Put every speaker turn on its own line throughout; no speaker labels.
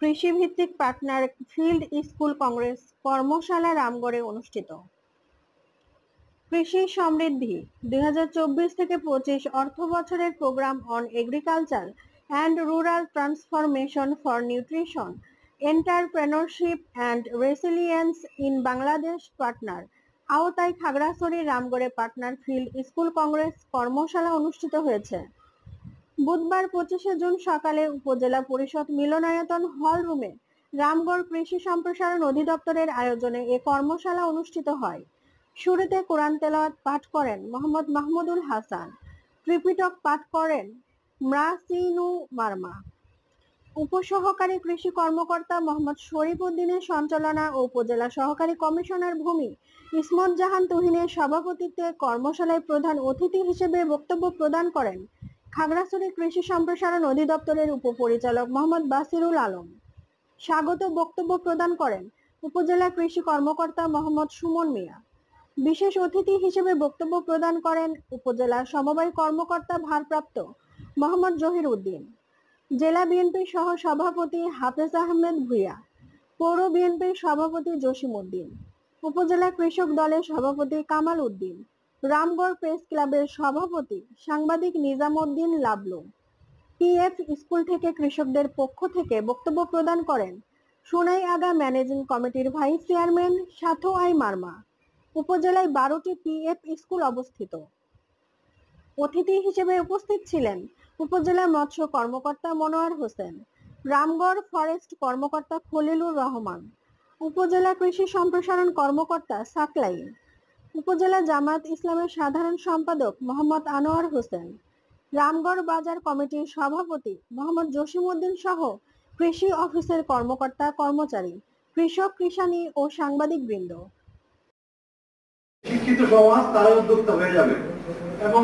কৃষিভিত্তিক partner field school congress কর্মশালা রামগড়ে অনুষ্ঠিত। কৃষি সমৃদ্ধি 2024-25 অর্থবছরের program on agriculture and rural transformation for nutrition, entrepreneurship and resilience in Bangladesh partner আওতায় খাগড়াছড়ি রামগড়ে পার্টনার ফিল্ড স্কুল কংগ্রেস কর্মশালা অনুষ্ঠিত হয়েছে। বুধবার 25 জুন সকালে উপজেলা পরিষদ মিলনায়তন হল রুমে রামগড় কৃষি সম্প্রসারণ অধিদপ্তরের আয়োজনে এ কর্মশালা অনুষ্ঠিত হয়। শুরুতে কোরআন তেলাওয়াত পাঠ করেন মোহাম্মদ মাহমুদুল হাসান, ত্রিপিটক পাঠ করেন মরাসিনু মারমা। উপসহকারী কৃষি কর্মকর্তা মোহাম্মদ শরীফ উদ্দিনের সঞ্চালনা ও উপজেলা সহকারী কমিশনার ভূমি ইসমত জাহান তুহিনের সভাপতিত্বে কর্মশালায় প্রধান অতিথি হিসেবে বক্তব্য প্রদান করেন খাগড়াছড়ি কৃষি সম্প্রসারণ অধিদপ্তরের উপপরিচালক মোহাম্মদ বাসিরুল আলম। স্বাগত বক্তব্য প্রদান করেন উপজেলা কৃষি কর্মকর্তা মোহাম্মদ সুমন মিয়া। বিশেষ অতিথি হিসেবে বক্তব্য প্রদান করেন উপজেলা সমবায় কর্মকর্তা ভারপ্রাপ্ত মোহাম্মদ জহির উদ্দিন, জেলা বিএনপির সহ সভাপতি হাফেজ আহমেদ ভুইয়া, পৌর বিএনপির সভাপতি জসিম উদ্দিন, উপজেলা কৃষক দলের সভাপতি কামাল উদ্দিন, রামগড় প্রেস ক্লাবের সভাপতি সাংবাদিক নিজাম উদ্দিন লাবলু। পিএফ স্কুল থেকে কৃষকদের পক্ষ থেকে বক্তব্য প্রদান করেন সোনাই আগা ম্যানেজিং কমিটির vice chairman Sathu I Marma. উপজেলায় 12টি পিএফ স্কুল অবস্থিত। অতিথি হিসেবে উপস্থিত ছিলেন উপজেলা মৎস্য কর্মকর্তা মনোয়ার হোসেন, রামগড় ফরেস্ট কর্মকর্তা খলিলুর রহমান, উপজেলা কৃষি সম্প্রসারণ কর্মকর্তা সাকলাইন, উপজেলা জামায়াত ইসলামের সাধারণ সম্পাদক মোহাম্মদ আনোয়ার হোসেন, রামগড় বাজার কমিটির সভাপতি মোহাম্মদ জসিম উদ্দিন সহ কৃষি অফিসের কর্মকর্তা কর্মচারী, কৃষক কৃষানি ও সাংবাদিক বৃন্দ।
শিক্ষিত সমাজ তারা উদ্যোক্তা হয়ে যাবে এবং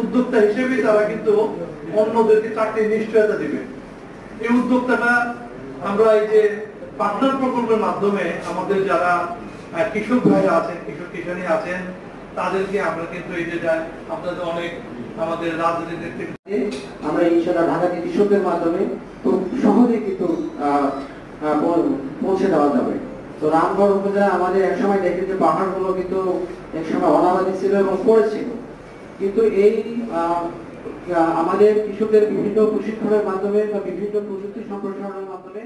উদ্যোক্তা হিসেবে তারা কিন্তু অন্যদেরকে চাকরির নিশ্চয়তা দিবে। এই উদ্যোক্তাটা আমরা এই যে পার্টনার প্রকল্পের মাধ্যমে আমাদের যারা কৃষক ভাইরা আছেন, কৃষক কিষানি আছেন, তাদেরকে আমরা কিন্তু এই যে আপনাদের অনেক আমাদের রাজনীতির
আমরা ইনশাআল্লাহ ঢাকা কৃষকদের মাধ্যমে খুব সহজে কিন্তু পৌঁছে দেওয়া যাবে। তো রামগড় উপজেলা আমাদের একসময় দেখেন যে পাহাড়গুলো কিন্তু একসময় অনাবাদী ছিল এবং পড়েছিল, কিন্তু এই আমাদের কৃষকদের বিভিন্ন প্রশিক্ষণের মাধ্যমে বা বিভিন্ন প্রযুক্তি সম্প্রসারণের মাধ্যমে